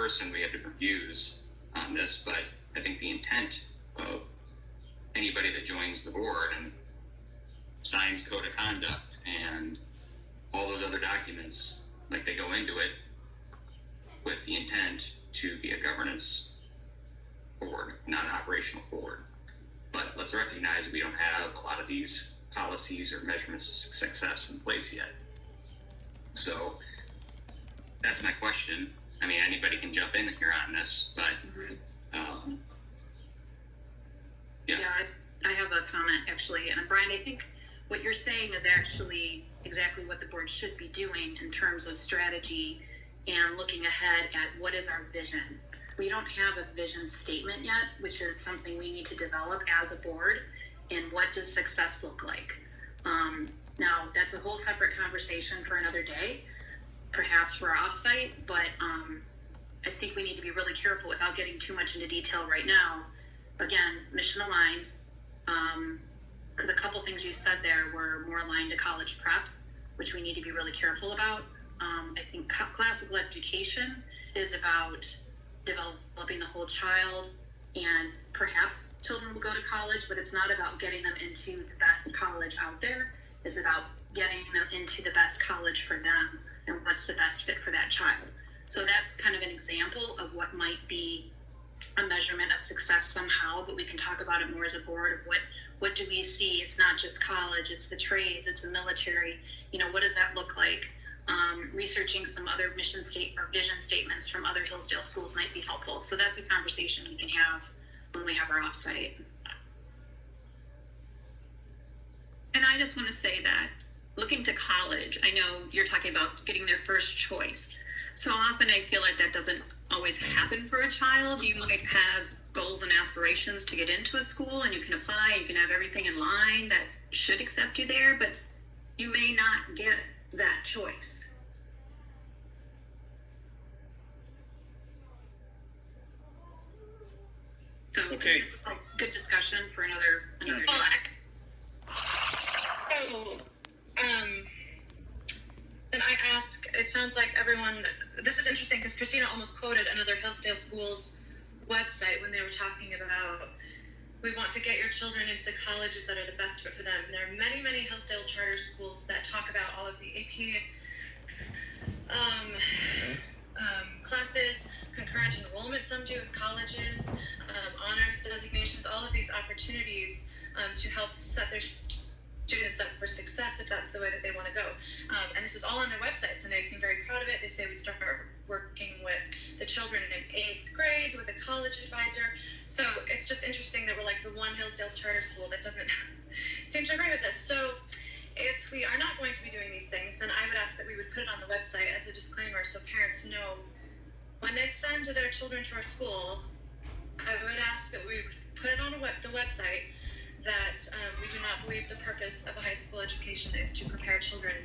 person, we have different views on this, but I think the intent of anybody that joins the board and signs code of conduct and all those other documents, like they go into it with the intent to be a governance board, not an operational board. But let's recognize we don't have a lot of these policies or measurements of success in place yet. So that's my question. I mean, anybody can jump in here on this, but yeah, I have a comment actually. And Brian, I think what you're saying is actually exactly what the board should be doing in terms of strategy and looking ahead at what is our vision. We don't have a vision statement yet, which is something we need to develop as a board. And what does success look like? Now, that's a whole separate conversation for another day, perhaps for our offsite, but I think we need to be really careful without getting too much into detail right now. Again, mission aligned, because a couple things you said there were more aligned to college prep, which we need to be really careful about. I think classical education is about developing the whole child, and perhaps children will go to college, but it's not about getting them into the best college out there. It's about getting them into the best college for them and what's the best fit for that child. So that's kind of an example of what might be a measurement of success somehow, but we can talk about it more as a board of what do we see? It's not just college, it's the trades, it's the military. What does that look like? Researching some other mission state or vision statements from other Hillsdale schools might be helpful. So that's a conversation we can have when we have our offsite. And I just want to say that looking to college, I know you're talking about getting their first choice. So often I feel like that doesn't always happen for a child. You might have goals and aspirations to get into a school, and you can apply, you can have everything in line that should accept you there, but you may not get that choice. So okay. It's a good discussion for another day. So, then I ask, it sounds like everyone, this is interesting because Christina almost quoted another Hillsdale Schools website when they were talking about, we want to get your children into the colleges that are the best fit for them. And there are many, many Hillsdale charter schools that talk about all of the AP classes, concurrent enrollment, some do with colleges, honors designations, all of these opportunities to help set their students up for success if that's the way that they want to go. And this is all on their websites, and they seem very proud of it. They say we start working with the children in 8th grade with a college advisor. So it's just interesting that we're like the one Hillsdale charter school that doesn't seem to agree with this. So if we are not going to be doing these things, then I would ask that we would put it on the website as a disclaimer so parents know when they send their children to our school, I would ask that we put it on the website that we do not believe the purpose of a high school education is to prepare children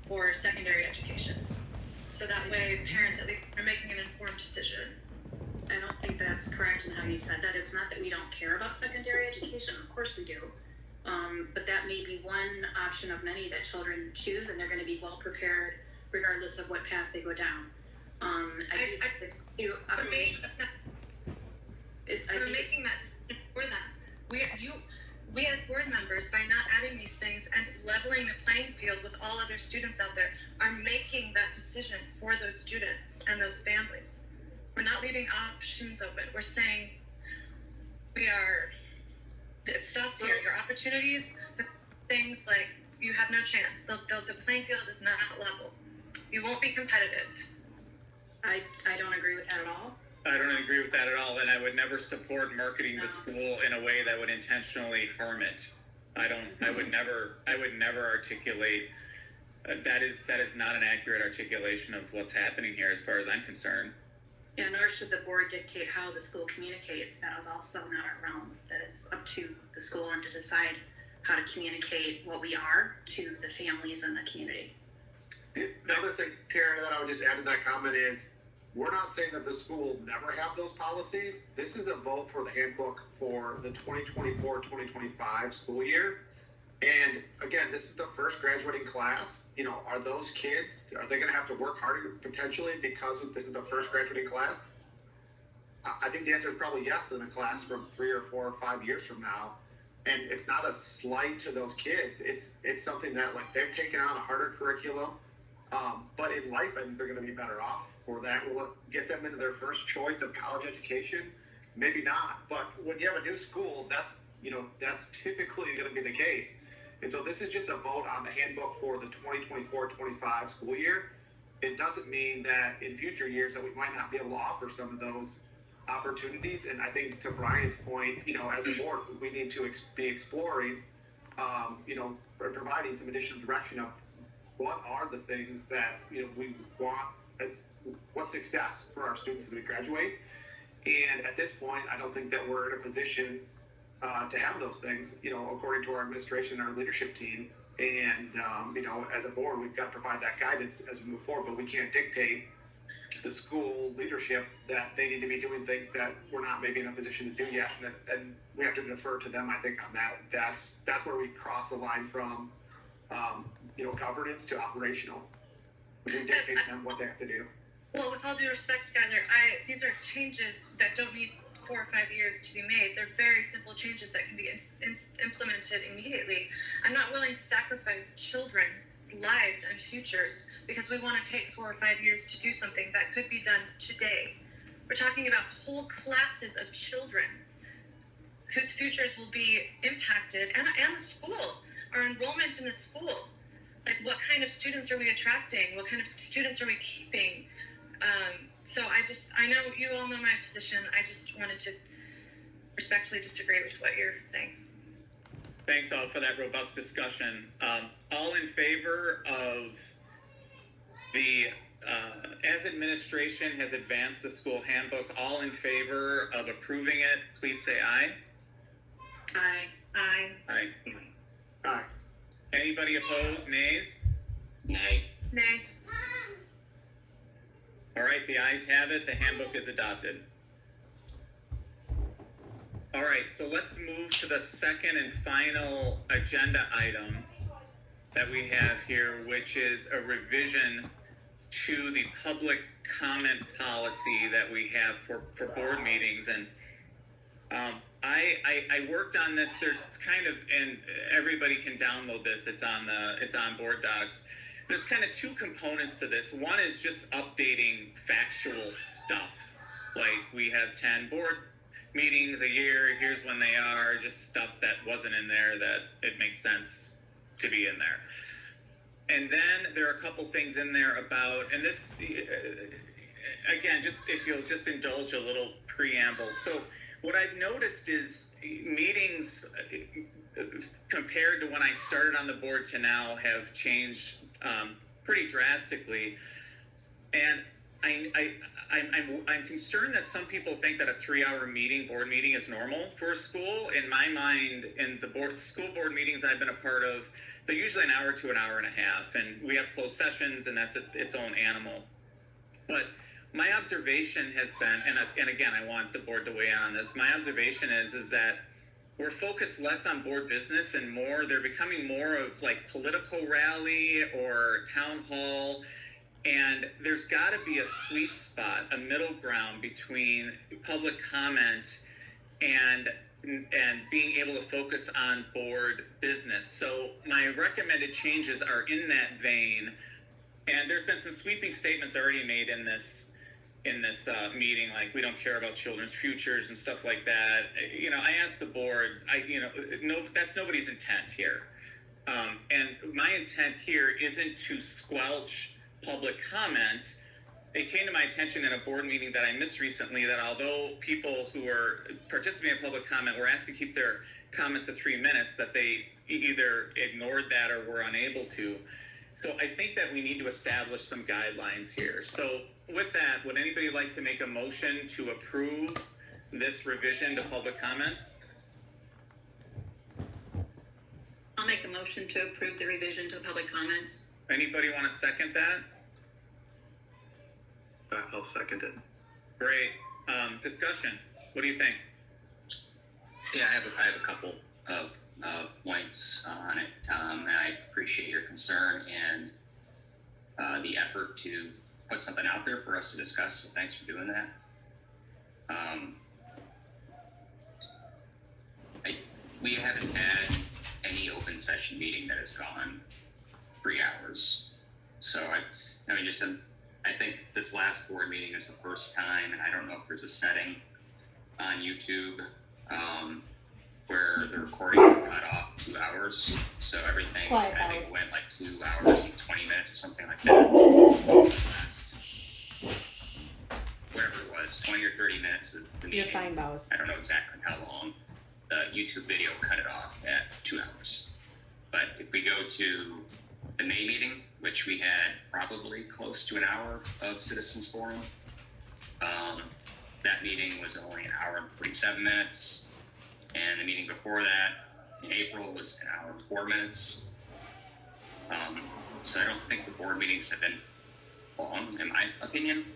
for secondary education. So that way parents at least are making an informed decision. I don't think that's correct in how you said that. It's not that we don't care about secondary education. Of course we do. But that may be one option of many that children choose, and they're going to be well prepared regardless of what path they go down. I think we're making that decision for them. We as board members, by not adding these things and leveling the playing field with all other students out there, are making that decision for those students and those families. We're not leaving options open. We're saying it stops here. Your opportunities, things like you have no chance. The playing field is not level. You won't be competitive. I don't agree with that at all. I don't agree with that at all, and I would never support marketing the school in a way that would intentionally harm it. I would never articulate that is not an accurate articulation of what's happening here as far as I'm concerned. Yeah, nor should the board dictate how the school communicates. That is also not our realm. That is up to the school and to decide how to communicate what we are to the families and the community. The other thing, Tara, that I would just add to that comment is, we're not saying that the school will never have those policies. This is a vote for the handbook for the 2024-2025 school year. And again, this is the first graduating class. Are those kids, are they going to have to work harder potentially because this is the first graduating class? I think the answer is probably yes in a class from 3 or 4 or 5 years from now. And it's not a slight to those kids. It's something that like they've taken on a harder curriculum. But in life, I think they're going to be better off for that. Will it get them into their first choice of college education? Maybe not. But when you have a new school, that's typically going to be the case. And so this is just a vote on the handbook for the 2024-25 school year. It doesn't mean that in future years that we might not be able to offer some of those opportunities. And I think to Brian's point, as a board, we need to be exploring, providing some additional direction of what are the things that we want as what's success for our students as we graduate. And at this point, I don't think that we're in a position to have those things, according to our administration and our leadership team. And, as a board, we've got to provide that guidance as we move forward, but we can't dictate the school leadership that they need to be doing things that we're not maybe in a position to do yet. And we have to defer to them, I think, on that. That's where we cross the line from, governance to operational. We dictate them what they have to do. Well, with all due respect, Skylar, these are changes that don't need 4 or 5 years to be made. They're very simple changes that can be implemented immediately. I'm not willing to sacrifice children's lives and futures because we want to take 4 or 5 years to do something that could be done today. We're talking about whole classes of children whose futures will be impacted, and the school, our enrollment in the school. Like, what kind of students are we attracting? What kind of students are we keeping? So I know you all know my position. I just wanted to respectfully disagree with what you're saying. Thanks all for that robust discussion. All in favor of the, as administration has advanced the school handbook, all in favor of approving it, please say aye. Aye. Aye. Aye. Aye. Anybody opposed? Nays? Nay. Nay. All right, the ayes have it. The handbook is adopted. All right, so let's move to the second and final agenda item that we have here, which is a revision to the public comment policy that we have for board meetings. And I worked on this. There's kind of, and everybody can download this. It's on Board Docs. There's kind of 2 components to this. One is just updating factual stuff. Like, we have 10 board meetings a year. Here's when they are. Just stuff that wasn't in there that it makes sense to be in there. And then there are a couple things in there about, and this, again, just if you'll just indulge a little preamble. So what I've noticed is meetings compared to when I started on the board to now have changed pretty drastically. And I'm concerned that some people think that a 3-hour board meeting is normal for a school. In my mind, in the school board meetings I've been a part of, they're usually an hour to an hour and a half, and we have closed sessions, and that's its own animal. But my observation has been, and again, I want the board to weigh in on this. My observation is that we're focused less on board business and they're becoming more of like political rally or town hall. And there's got to be a sweet spot, a middle ground between public comment and being able to focus on board business. So my recommended changes are in that vein. And there's been some sweeping statements already made in this meeting, like we don't care about children's futures and stuff like that. I asked the board, that's nobody's intent here. And my intent here isn't to squelch public comment. It came to my attention in a board meeting that I missed recently that although people who are participating in public comment were asked to keep their comments to 3 minutes, that they either ignored that or were unable to. So I think that we need to establish some guidelines here. So with that, would anybody like to make a motion to approve this revision to public comments? I'll make a motion to approve the revision to the public comments. Anybody want to second that? I'll second it. Great. Discussion. What do you think? Yeah, I have a couple of points on it, and I appreciate your concern and the effort to put something out there for us to discuss. So thanks for doing that. Um, we haven't had any open session meeting that has gone 3 hours. So I think this last board meeting is the first time, and I don't know if there's a setting on YouTube where the recording cut off 2 hours. So everything, Quiet I think, hours. went like 2 hours and 20 minutes or something like that. Last, whatever it was, 20 or 30 minutes of the meeting. You're fine, Bows. I don't know exactly how long. The YouTube video cut it off at 2 hours. But if we go to the May meeting, which we had probably close to an hour of citizens forum, that meeting was only an hour and 47 minutes. And the meeting before that, in April, was an hour and 4 minutes. So I don't think the board meetings have been long, in my opinion.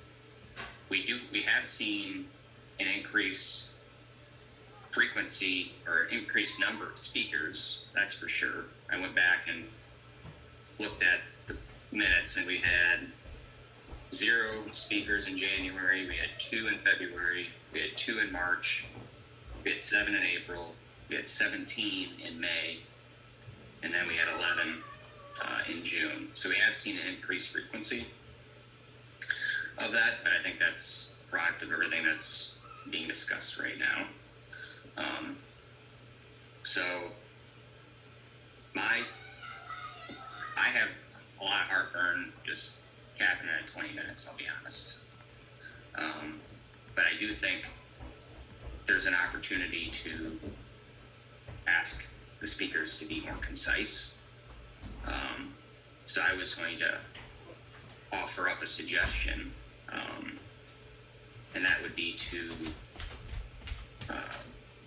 We have seen an increased frequency or increased number of speakers, that's for sure. I went back and looked at the minutes, and we had 0 speakers in January, we had 2 in February, we had 2 in March, we had 7 in April, we had 17 in May, and then we had 11 in June. So we have seen an increased frequency of that, but I think that's a product of everything that's being discussed right now. So I have a lot of heartburn just capping it at 20 minutes, I'll be honest. But I do think there's an opportunity to ask the speakers to be more concise. So I was going to offer up a suggestion, and that would be to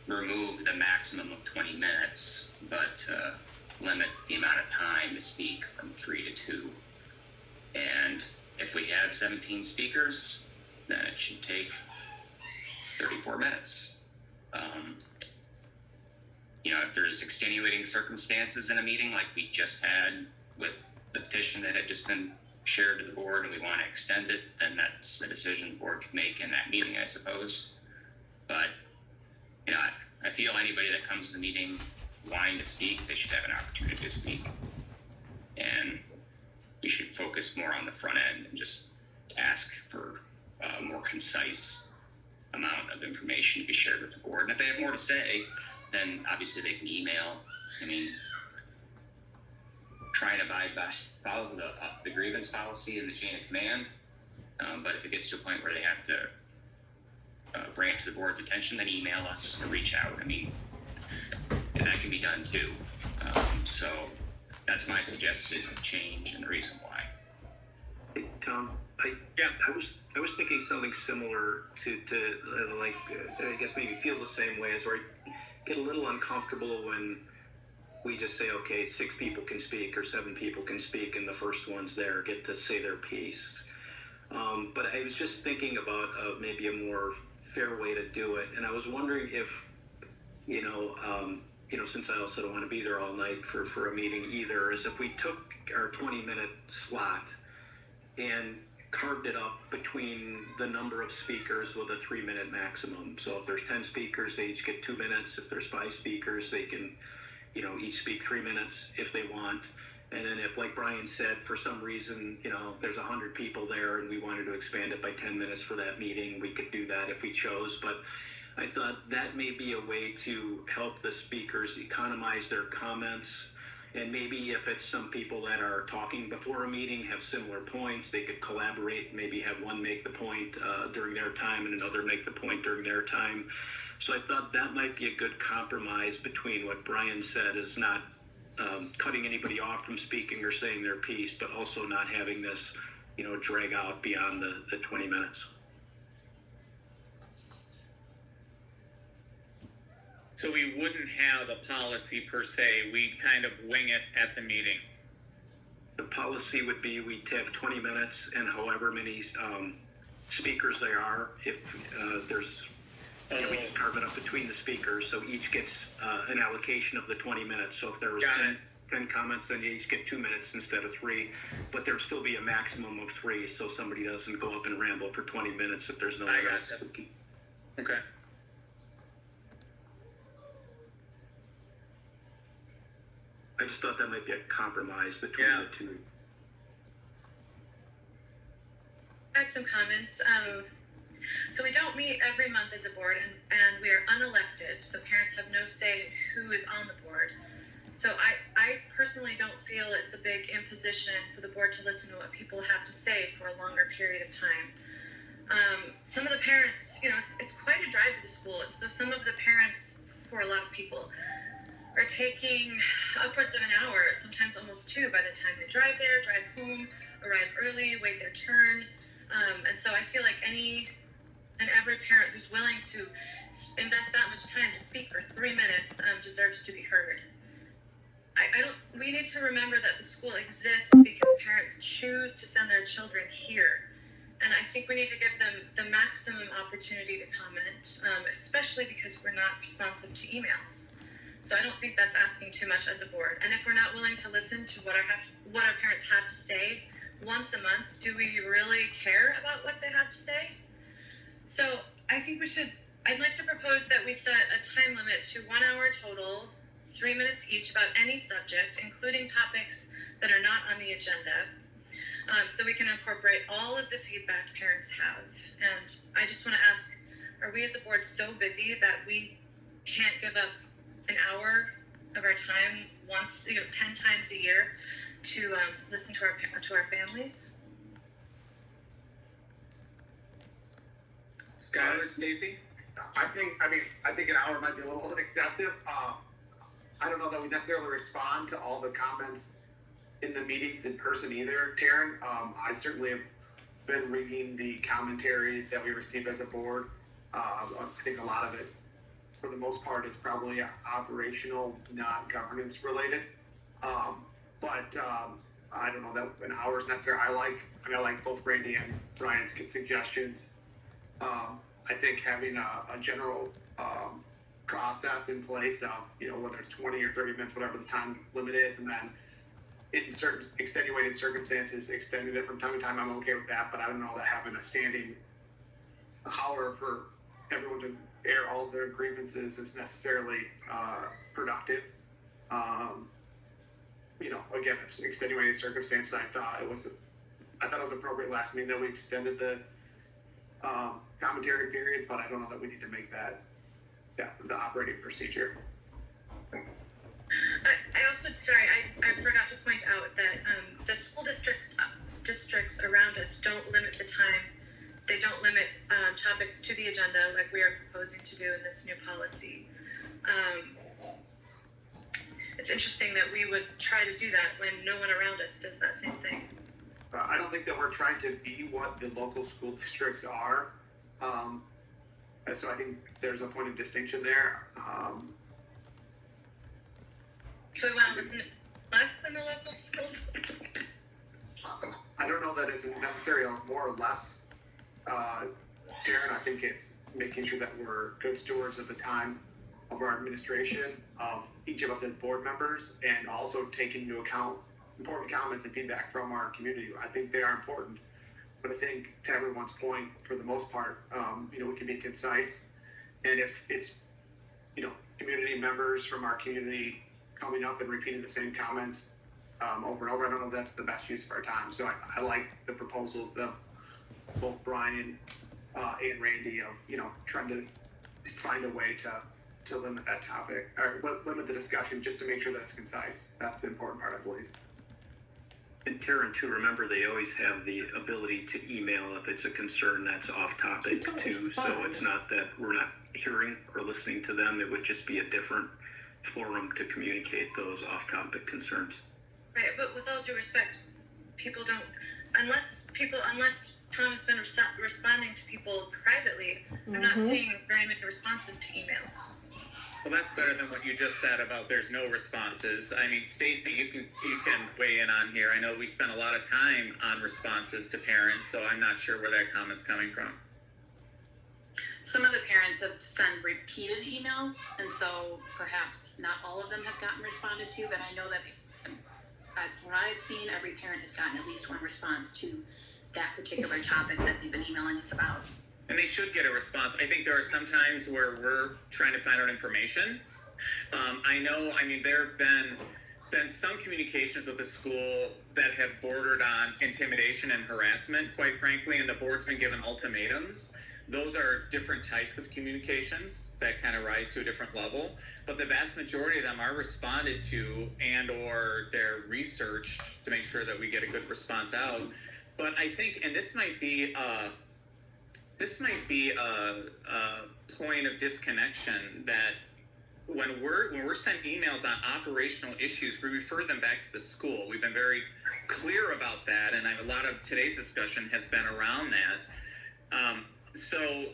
remove the maximum of 20 minutes, but limit the amount of time to speak from 3 to 2. And if we have 17 speakers, then it should take 34 minutes. If there's extenuating circumstances in a meeting like we just had with the petition that had just been shared to the board and we want to extend it, then that's a decision the board could make in that meeting, I suppose. But I feel anybody that comes to the meeting wanting to speak, they should have an opportunity to speak. And we should focus more on the front end and just ask for a more concise amount of information to be shared with the board. And if they have more to say, then obviously they can email. Try and follow the grievance policy and the chain of command. But if it gets to a point where they have to bring it to the board's attention, then email us or reach out. And that can be done too. So that's my suggested change and the reason why. Hey, Tom, I was thinking something similar to I guess maybe feel the same way as where I get a little uncomfortable when we just say, okay, 6 people can speak or 7 people can speak, and the first ones there get to say their piece. But I was just thinking about maybe a more fair way to do it, and I was wondering if, since I also don't want to be there all night for a meeting either, is if we took our 20-minute slot and carved it up between the number of speakers with a 3-minute maximum. So if there's 10 speakers, they each get 2 minutes. If there's 5 speakers, they can, each speak 3 minutes if they want. And then if, like Brian said, for some reason, there's 100 people there and we wanted to expand it by 10 minutes for that meeting, we could do that if we chose. But I thought that may be a way to help the speakers economize their comments. And maybe if it's some people that are talking before a meeting, have similar points, they could collaborate, maybe have one make the point during their time and another make the point during their time. So I thought that might be a good compromise between what Brian said is not cutting anybody off from speaking or saying their piece, but also not having this, drag out beyond the 20 minutes. So we wouldn't have a policy per se, we kind of wing it at the meeting. The policy would be we'd have 20 minutes and however many speakers there are, if there's, we just carve it up between the speakers, so each gets an allocation of the 20 minutes. So if there was 10 comments, then you each get 2 minutes instead of 3, but there'd still be a maximum of 3, so somebody doesn't go up and ramble for 20 minutes if there's no one else. Okay. I just thought that might be a compromise between Yeah. the two. I have some comments. So we don't meet every month as a board, and we are unelected, so parents have no say who is on the board. So I personally don't feel it's a big imposition for the board to listen to what people have to say for a longer period of time. Some of the parents, it's quite a drive to the school, and so some of the parents, for a lot of people, are taking upwards of an hour, sometimes almost two, by the time they drive there, drive home, arrive early, wait their turn. And so I feel like every parent who's willing to invest that much time to speak for 3 minutes deserves to be heard. We need to remember that the school exists because parents choose to send their children here. And I think we need to give them the maximum opportunity to comment, especially because we're not responsive to emails. So I don't think that's asking too much as a board. And if we're not willing to listen to what our parents have to say once a month, do we really care about what they have to say? So I think I'd like to propose that we set a time limit to 1 hour total, 3 minutes each, about any subject, including topics that are not on the agenda, so we can incorporate all of the feedback parents have. And I just want to ask, are we as a board so busy that we can't give up an hour of our time 10 times a year to listen to our families? Skylar, Stacy? I think an hour might be a little excessive. I don't know that we necessarily respond to all the comments in the meetings in person either, Taryn. I certainly have been reading the commentary that we receive as a board. I think a lot of it, for the most part, is probably operational, not governance related. But I don't know that an hour is necessary. I like both Brandy and Brian's suggestions. I think having a general process in place of, whether it's 20 or 30 minutes, whatever the time limit is, and then in certain extenuating circumstances, extending it from time to time, I'm okay with that. But I don't know that having a standing hour for everyone to air all of their grievances is necessarily productive. Again, it's extenuating circumstances. I thought it was appropriate last meeting that we extended the commentary period, but I don't know that we need to make that the operating procedure. I forgot to point out that the school districts around us don't limit the time. They don't limit topics to the agenda like we are proposing to do in this new policy. It's interesting that we would try to do that when no one around us does that same thing. I don't think that we're trying to be what the local school districts are. And so I think there's a point of distinction there. So we want to listen less than the local schools? I don't know that it's necessarily more or less, Darren. I think it's making sure that we're good stewards of the time of our administration, of each of us as board members, and also taking into account important comments and feedback from our community. I think they are important, but I think to everyone's point, for the most part, we can be concise. And if it's, community members from our community coming up and repeating the same comments over and over, I don't know if that's the best use of our time. So I like the proposals that both Brian and Randy of, trying to find a way to limit that topic, or limit the discussion, just to make sure that it's concise. That's the important part, I believe. And Taryn, too, remember they always have the ability to email if it's a concern that's off topic too. So it's not that we're not hearing or listening to them. It would just be a different forum to communicate those off topic concerns. Right, but with all due respect, people don't, unless Tom has been responding to people privately, I'm not seeing very many responses to emails. Well, that's better than what you just said about there's no responses. I mean, Stacy, you can weigh in on here. I know we spent a lot of time on responses to parents, so I'm not sure where that comment's coming from. Some of the parents have sent repeated emails, and so perhaps not all of them have gotten responded to, but I know that from what I've seen, every parent has gotten at least one response to that particular topic that they've been emailing us about. and they should get a response. I think there are some times where we're trying to find out information. There have been some communications with the school that have bordered on intimidation and harassment, quite frankly, and the board's been given ultimatums. Those are different types of communications that kind of rise to a different level, but the vast majority of them are responded to and or they're researched to make sure that we get a good response out. But I think, and this might be a point of disconnection, that when we're sent emails on operational issues, we refer them back to the school. We've been very clear about that, and a lot of today's discussion has been around that. So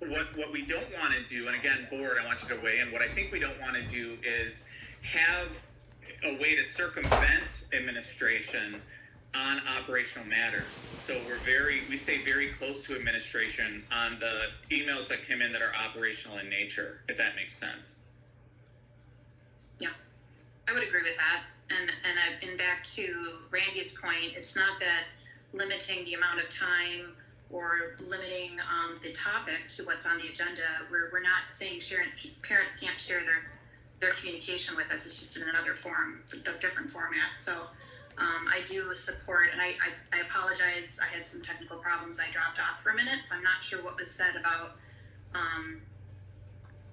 what we don't want to do, and again, board, I want you to weigh in, what I think we don't want to do is have a way to circumvent administration on operational matters. So we stay very close to administration on the emails that come in that are operational in nature, if that makes sense. Yeah, I would agree with that. And back to Randy's point, it's not that limiting the amount of time or limiting the topic to what's on the agenda. We're not saying parents can't share their communication with us. It's just in another form, a different format. So I do support, and I apologize. I had some technical problems. I dropped off for a minute, so I'm not sure what was said about.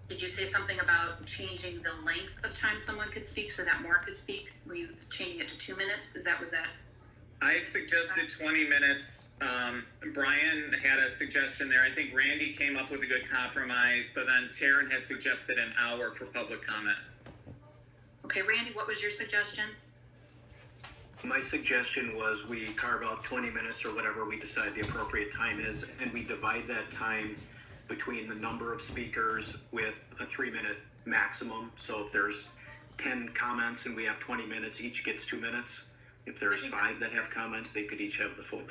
Did you say something about changing the length of time someone could speak so that more could speak? Were you changing it to 2 minutes? Was that? I suggested 20 minutes. Brian had a suggestion there. I think Randy came up with a good compromise, but then Taryn had suggested an hour for public comment. Okay, Randy, what was your suggestion? My suggestion was we carve out 20 minutes or whatever we decide the appropriate time is, and we divide that time between the number of speakers with a 3-minute maximum. So if there's 10 comments and we have 20 minutes, each gets 2 minutes. If there's 5 that have comments, they could each have the full